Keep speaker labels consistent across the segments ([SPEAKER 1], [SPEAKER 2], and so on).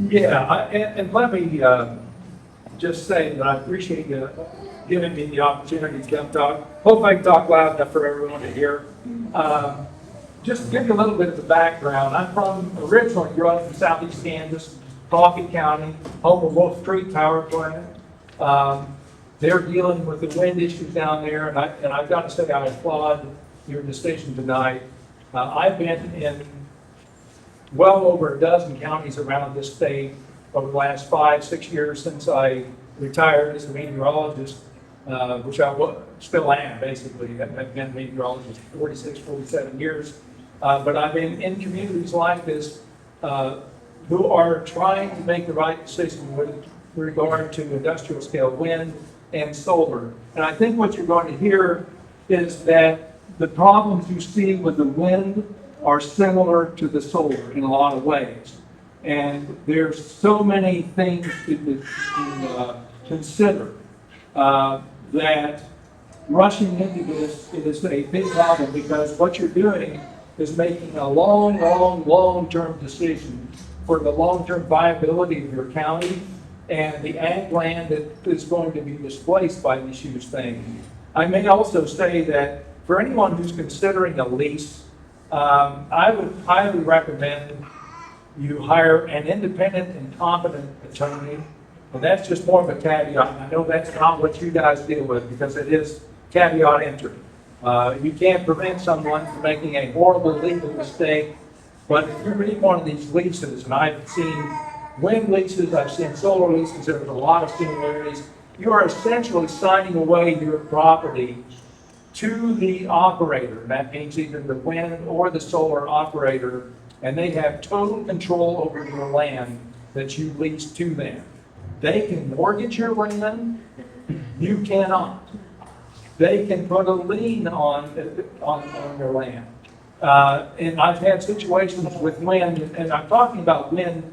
[SPEAKER 1] Yeah, and let me just say that I appreciate you giving me the opportunity to come talk. Hope I can talk loud enough for everyone to hear. Just to give you a little bit of the background, I'm originally grew up in southeast Kansas, Coffee County, home of Wolf Creek Power Plant. They're dealing with the wind issues down there, and I've got to say I applaud your decision tonight. I've been in well over a dozen counties around this state over the last 5-6 years since I retired as a meteorologist, which I still am basically. I've been a meteorologist for 47 years. But I've been in communities like this who are trying to make the right decision with regard to industrial scale wind and solar. And I think what you're going to hear is that the problems you see with the wind are similar to the solar in a lot of ways. And there's so many things to consider that rushing into this is a big problem, because what you're doing is making a long-term decision for the long-term viability of your county and the ag land that is going to be displaced by these huge things. I may also say that for anyone who's considering a lease, I would highly recommend you hire an independent and competent attorney. And that's just more of a caveat. I know that's not what you guys deal with, because it is caveat emptor. You can't prevent someone from making a horrible legal mistake, but if you read one of these leases, and I've seen wind leases, I've seen solar leases, there's a lot of similarities. You are essentially signing away your property to the operator. That means either the wind or the solar operator, and they have total control over your land that you lease to them. They can mortgage your land, you cannot. They can put a lien on your land. And I've had situations with wind, and I'm talking about wind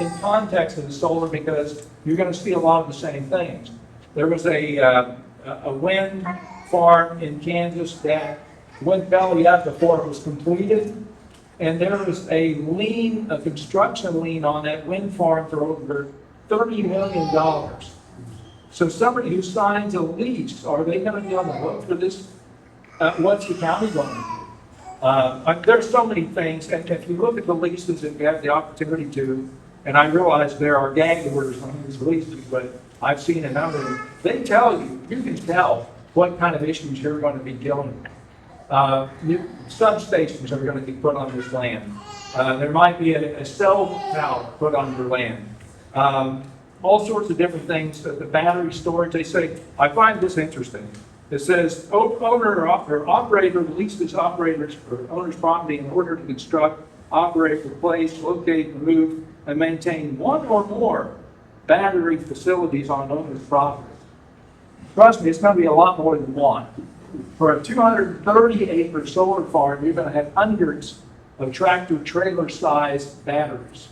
[SPEAKER 1] in context of the solar because you're going to see a lot of the same things. There was a wind farm in Kansas that went belly up before it was completed, and there was a lien, a construction lien on that wind farm for over $30 million. So somebody who signs a lease, are they going to be on the hook for this? What's the county going to do? There's so many things, and if you look at the leases, if you have the opportunity to, and I realize there are gag orders on these leases, but I've seen a number of them. They tell you, you can tell what kind of issues you're going to be dealing with. Substations are going to be put on this land. There might be a cell tower put on your land. All sorts of different things. The battery storage, they say, I find this interesting. It says, owner or operator leases operators for owner's property in order to construct, operate, replace, locate, remove, and maintain one or more battery facilities on owner's property. Trust me, it's going to be a lot more than one. For a 230-acre solar farm, you're going to have hundreds of tractor-trailer-sized batteries.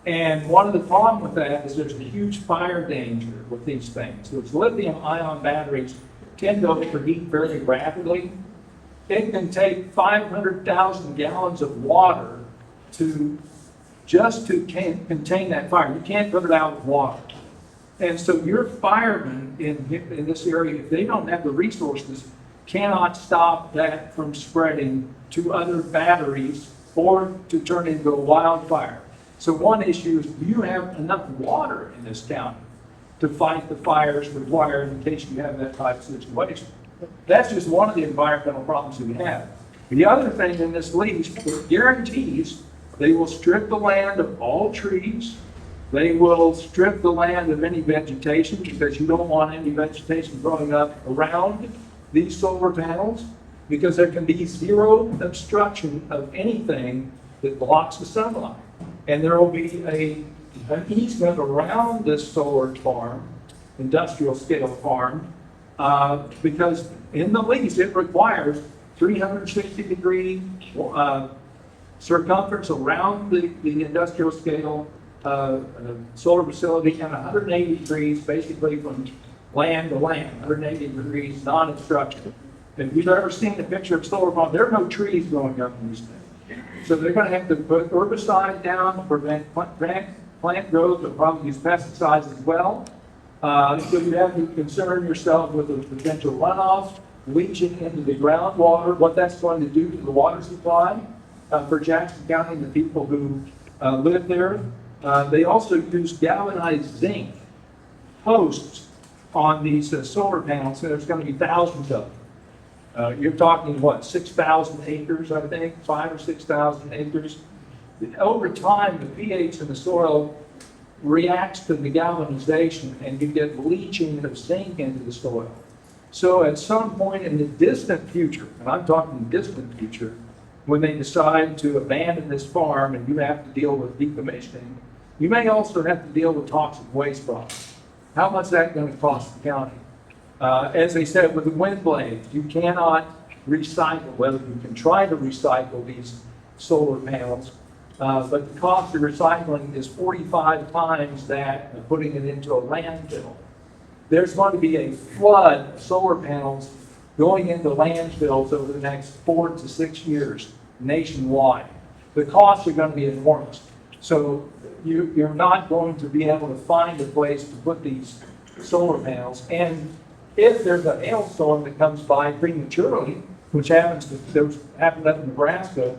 [SPEAKER 1] And one of the problems with that is there's a huge fire danger with these things. Those lithium-ion batteries tend to overheat very rapidly. It can take 500,000 gallons of water to contain that fire. You can't put it out with water. And so your firemen in this area, if they don't have the resources, cannot stop that from spreading to other batteries or to turn into a wildfire. So one issue is, do you have enough water in this county to fight the fires required in case you have that type of situation? That's just one of the environmental problems we have. The other thing in this lease, it guarantees they will strip the land of all trees. They will strip the land of any vegetation, because you don't want any vegetation growing up around these solar panels, because there can be zero obstruction of anything that blocks the sunlight. And there will be an easement around this solar farm, industrial scale farm, because in the lease it requires 360-degree circumference around the industrial scale solar facility, and 180 degrees basically from land to land, 180 degrees non-obstruction. If you've ever seen a picture of solar farm, there are no trees growing up in these things. So they're going to have to put herbicide down to prevent plant growth, they'll probably use pesticides as well. So you have to concern yourself with the potential runoff, leaching into the groundwater, what that's going to do to the water supply for Jackson County and the people who live there. They also use galvanized zinc posts on these solar panels, so there's going to be thousands of them. You're talking, what, 6,000 acres, I think, 5,000 or 6,000 acres. Over time, the pH in the soil reacts to the galvanization, and you get leaching of zinc into the soil. So at some point in the distant future, and I'm talking distant future, when they decide to abandon this farm and you have to deal with decommissioning, you may also have to deal with toxic waste problems. How much is that going to cost the county? As I said, with the wind blades, you cannot recycle. Well, you can try to recycle these solar panels, but the cost of recycling is 45 times that of putting it into a landfill. There's going to be a flood of solar panels going into landfills over the next 4 to 6 years nationwide. The costs are going to be enormous. So you're not going to be able to find a place to put these solar panels. And if there's a hailstorm that comes by prematurely, which happens up in Nebraska,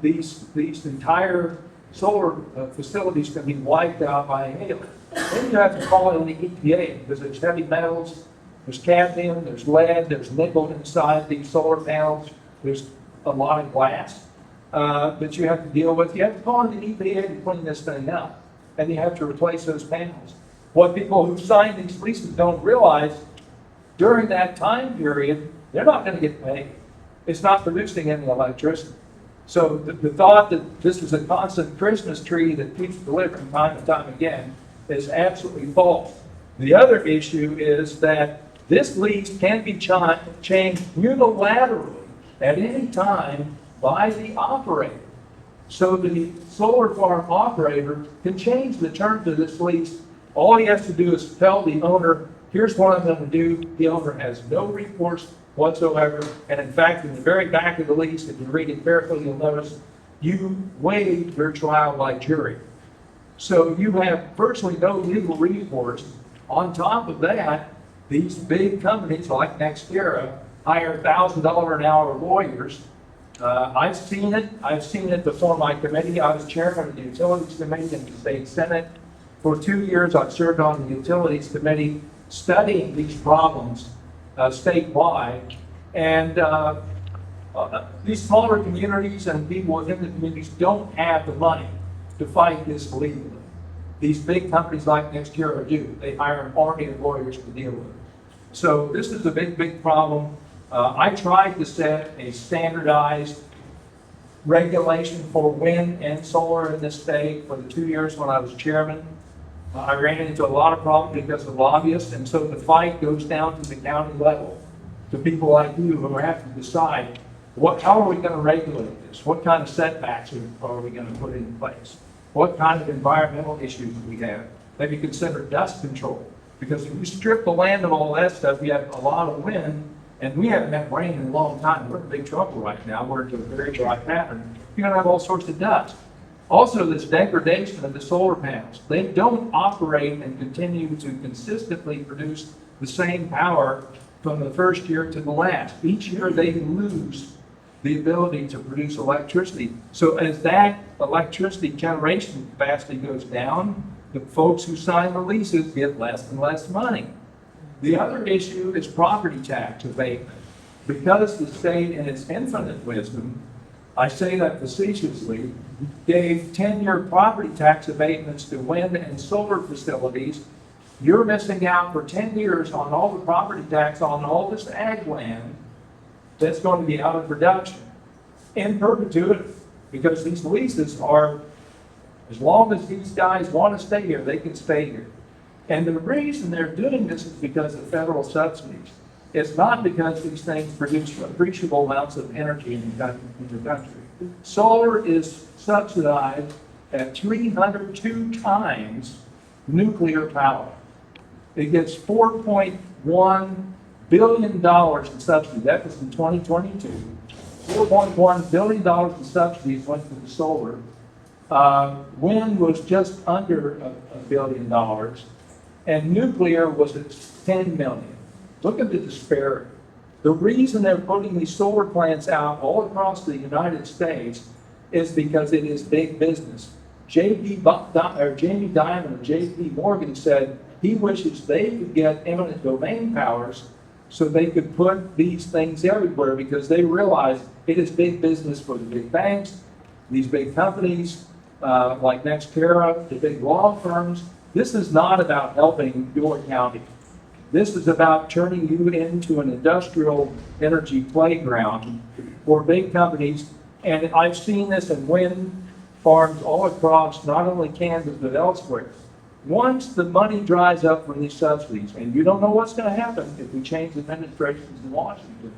[SPEAKER 1] these entire solar facilities can be wiped out by hail. Then you have to call in the EPA because there's heavy metals, there's cadmium, there's lead, there's nickel inside these solar panels, there's a lot of glass that you have to deal with. You have to call in the EPA to clean this thing up, and you have to replace those panels. What people who sign these leases don't realize, during that time period, they're not going to get paid. It's not producing any electricity. So the thought that this is a constant Christmas tree that keeps delivering time and time again is absolutely false. The other issue is that this lease can be changed unilaterally at any time by the operator. So the solar farm operator can change the terms of this lease. All he has to do is tell the owner, here's what I'm going to do. The owner has no recourse whatsoever. And in fact, in the very back of the lease, if you read it carefully, you'll notice you waive your trial by jury. So you have virtually no legal recourse. On top of that, these big companies like NextEra hire $1,000 an hour lawyers. I've seen it. I've seen it before my committee. I was chairman of the Utilities Committee in the State Senate. For 2 years, I've served on the Utilities Committee studying these problems statewide. And these smaller communities and people within the communities don't have the money to fight this legally. These big companies like NextEra do. They hire an army of lawyers to deal with it. So this is a big, big problem. I tried to set a standardized regulation for wind and solar in this state for the 2 years when I was chairman. I ran into a lot of problems because of lobbyists, and so the fight goes down to the county level, to people like you who have to decide how are we going to regulate this? What kind of setbacks are we going to put in place? What kind of environmental issues do we have? Maybe consider dust control, because if you strip the land of all that stuff, you have a lot of wind, and we haven't had rain in a long time. We're in big trouble right now. We're into a very dry pattern. You're going to have all sorts of dust. Also, this degradation of the solar panels. They don't operate and continue to consistently produce the same power from the first year to the last. Each year they lose the ability to produce electricity. So as that electricity generation capacity goes down, the folks who sign the leases get less and less money. The other issue is property tax abatement. Because the state, in its infinite wisdom, I say that facetiously, gave 10-year property tax abatements to wind and solar facilities, you're missing out for 10 years on all the property tax on all this ag land that's going to be out of production in perpetuity, because these leases are, as long as these guys want to stay here, they can stay here. And the reason they're doing this is because of federal subsidies. It's not because these things produce appreciable amounts of energy in the country. Solar is subsidized at 302 times nuclear power. It gets $4.1 billion in subsidies. That was in 2022. $4.1 billion in subsidies went to the solar Wind was just under $1 billion, and nuclear was at 10 million. Look at the disparity. The reason they're putting these solar plants out all across the United States is because it is big business. Jamie Dimon of J.P. Morgan said he wishes they could get eminent domain powers so they could put these things everywhere, because they realize it is big business for the big banks, these big companies like Nextera, the big law firms. This is not about helping your county. This is about turning you into an industrial energy playground for big companies. And I've seen this in wind farms all across not only Kansas but elsewhere. Once the money dries up from these subsidies, and you don't know what's going to happen if we change administrations in Washington,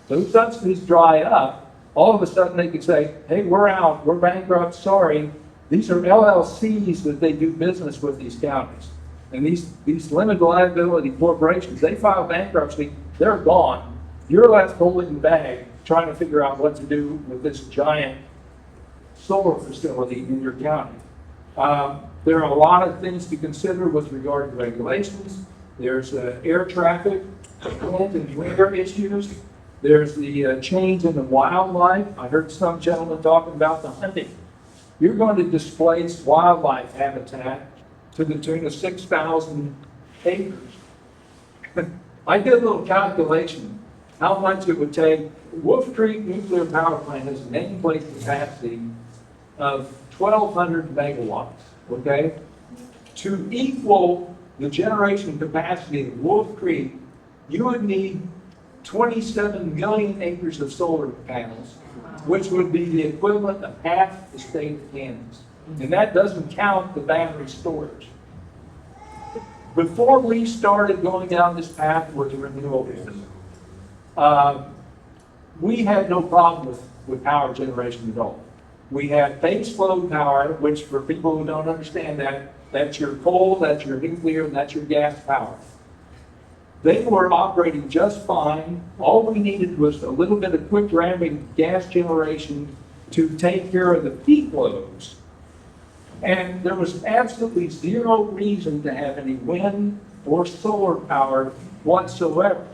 [SPEAKER 1] those subsidies dry up, all of a sudden they could say, hey, we're out, we're bankrupt, sorry. These are LLCs that they do business with these counties. And these limited liability corporations, they file bankruptcy, they're gone. You're left holding the bag, trying to figure out what to do with this giant solar facility in your county. There are a lot of things to consider with regard to regulations. There's air traffic, wind and weather issues. There's the change in the wildlife. I heard some gentlemen talking about the hunting. You're going to displace wildlife habitat to the tune of 6,000 acres. I did a little calculation how much it would take. Wolf Creek Nuclear Power Plant has a nameplate capacity of 1,200 megawatts, okay? To equal the generation capacity of Wolf Creek, you would need 27 million acres of solar panels, which would be the equivalent of half the state of Kansas. And that doesn't count the battery storage. Before we started going down this path with the renewables, we had no problem with power generation at all. We had base load power, which for people who don't understand that, that's your coal, that's your nuclear, and that's your gas power. They were operating just fine. All we needed was a little bit of quick ramping gas generation to take care of the peak loads. And there was absolutely zero reason to have any wind or solar power whatsoever.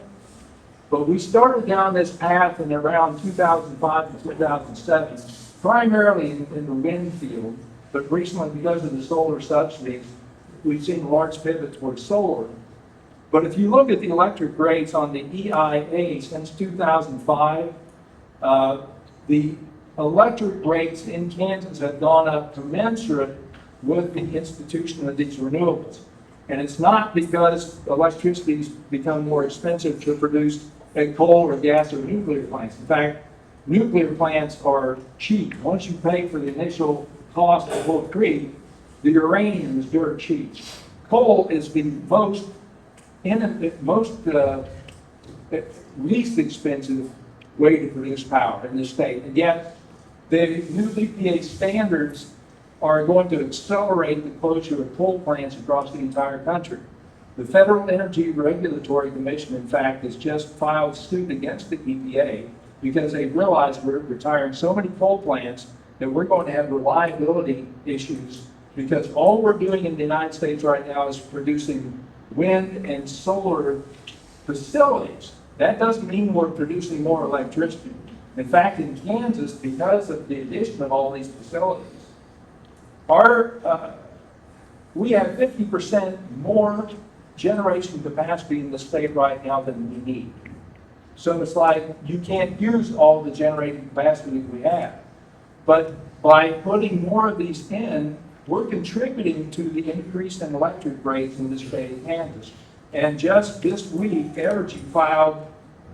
[SPEAKER 1] But we started down this path in around 2005 to 2007, primarily in the wind field, but recently because of the solar subsidies, we've seen a large pivot towards solar. But if you look at the electric rates on the EIA since 2005, the electric rates in Kansas have gone up commensurate with the institution of these renewables. And it's not because electricity's become more expensive to produce at coal or gas or nuclear plants. In fact, nuclear plants are cheap. Once you pay for the initial cost of Wolf Creek, the uranium is dirt cheap. Coal is the least expensive way to produce power in the state. And yet, the new EPA standards are going to accelerate the closure of coal plants across the entire country. The Federal Energy Regulatory Commission, in fact, has just filed suit against the EPA because they realize we're retiring so many coal plants that we're going to have reliability issues, because all we're doing in the United States right now is producing wind and solar facilities. That doesn't mean we're producing more electricity. In fact, in Kansas, because of the addition of all these facilities, we have 50% more generation capacity in the state right now than we need. So it's like you can't use all the generating capacity we have. But by putting more of these in, we're contributing to the increase in electric rates in the state of Kansas. And just this week, Energy filed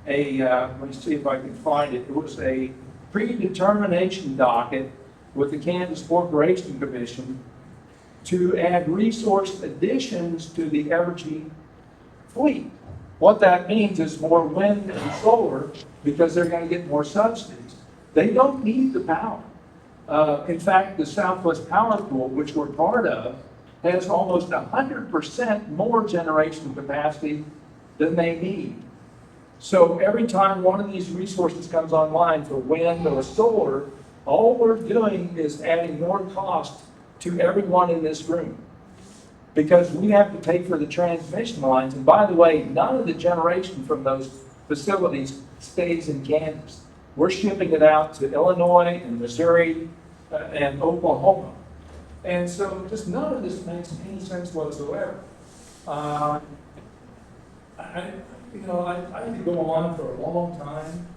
[SPEAKER 1] let me see if I can find it. It was a predetermination docket with the Kansas Corporation Commission to add resource additions to the Evergy fleet. What that means is more wind and solar, because they're going to get more subsidies. They don't need the power. In fact, the Southwest Power Pool, which we're part of, has almost 100% more generation capacity than they need. So every time one of these resources comes online for wind or solar, all we're doing is adding more cost to everyone in this room. Because we have to pay for the transmission lines, and by the way, none of the generation from those facilities stays in Kansas. We're shipping it out to Illinois and Missouri and Oklahoma. And so just none of this makes any sense whatsoever. I could go on for a long time,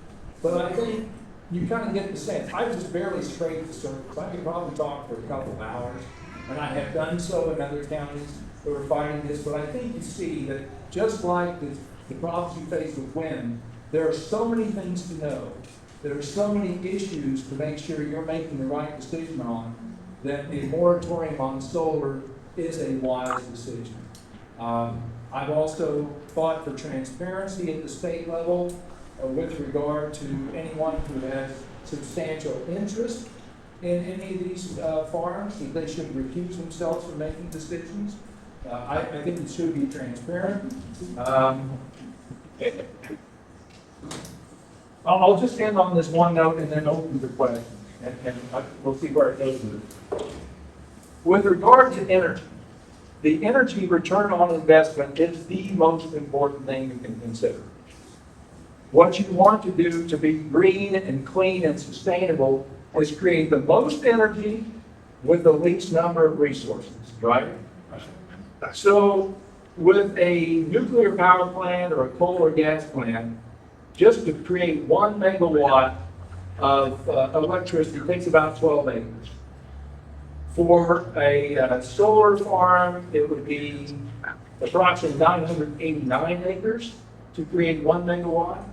[SPEAKER 1] but I think you kind of get the sense. I just barely scraped the surface. I could probably talk for a couple of hours, and I have done so in other counties who are fighting this, but I think you see that just like the problems you face with wind, there are so many things to know. There are so many issues to make sure you're making the right decision on, that a moratorium on solar is a wise decision. I've also fought for transparency at the state level with regard to anyone who has substantial interest in any of these farms, that they should recuse themselves from making decisions. I think it should be transparent. I'll just end on this one note and then open the question, and we'll see where it goes with it. With regard to energy, the energy return on investment is the most important thing you can consider. What you want to do to be green and clean and sustainable is create the most energy with the least number of resources, right? So with a nuclear power plant or a coal or gas plant, just to create 1 megawatt of electricity takes about 12 acres. For a solar farm, it would be approximately 989 acres to create 1 megawatt.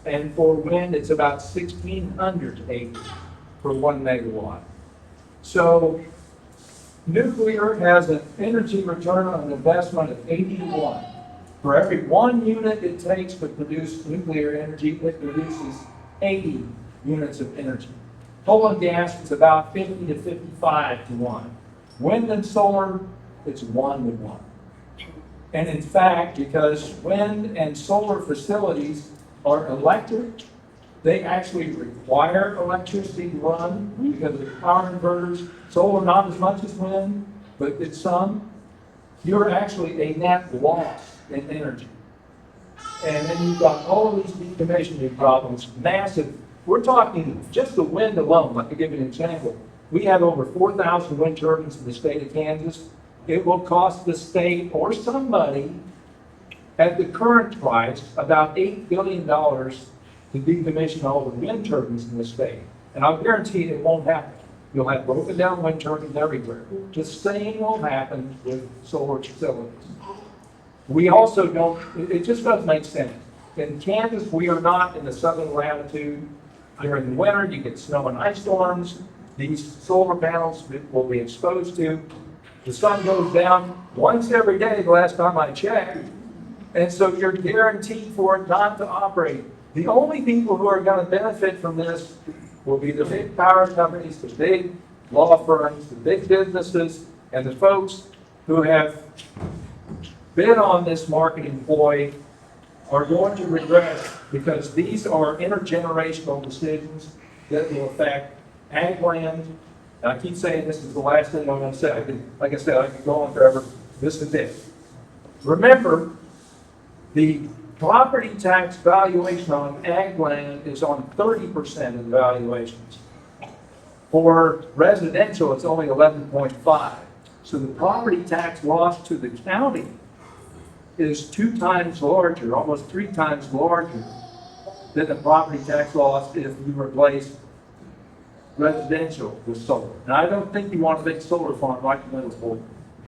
[SPEAKER 1] And for wind, it's about 1,600 acres for 1 megawatt. So nuclear has an energy return on investment of 81. For every 1 unit it takes to produce nuclear energy, it produces 80 units of energy. Coal and gas is about 50 to 55 to 1. Wind and solar, it's 1 to 1. And in fact, because wind and solar facilities are electric, they actually require electricity to run because of power inverters. Solar not as much as wind, but it's some. You're actually a net loss in energy. And then you've got all of these decommissioning problems, massive. We're talking just the wind alone. Let me give you an example. We have over 4,000 wind turbines in the state of Kansas. It will cost the state or somebody at the current price about $8 billion to decommission all the wind turbines in the state. And I'll guarantee it won't happen. You'll have broken down wind turbines everywhere. The same will happen with solar facilities. We also don't, it just doesn't make sense. In Kansas, we are not in the southern latitude. During the winter, you get snow and ice storms. These solar panels will be exposed to. The sun goes down once every day, the last time I checked. And so you're guaranteed for it not to operate. The only people who are going to benefit from this will be the big power companies, the big law firms, the big businesses, and the folks who have been on this marketing ploy are going to regret, because these are intergenerational decisions that will affect ag land. And I keep saying this is the last thing I'm going to say. Like I said, I could go on forever. This is it. Remember, the property tax valuation on ag land is on 30% of the valuations. For residential, it's only 11.5. So the property tax loss to the county is 2 times larger, almost 3 times larger than the property tax loss if you replace residential with solar. And I don't think you want a big solar farm right in the middle of Bolton.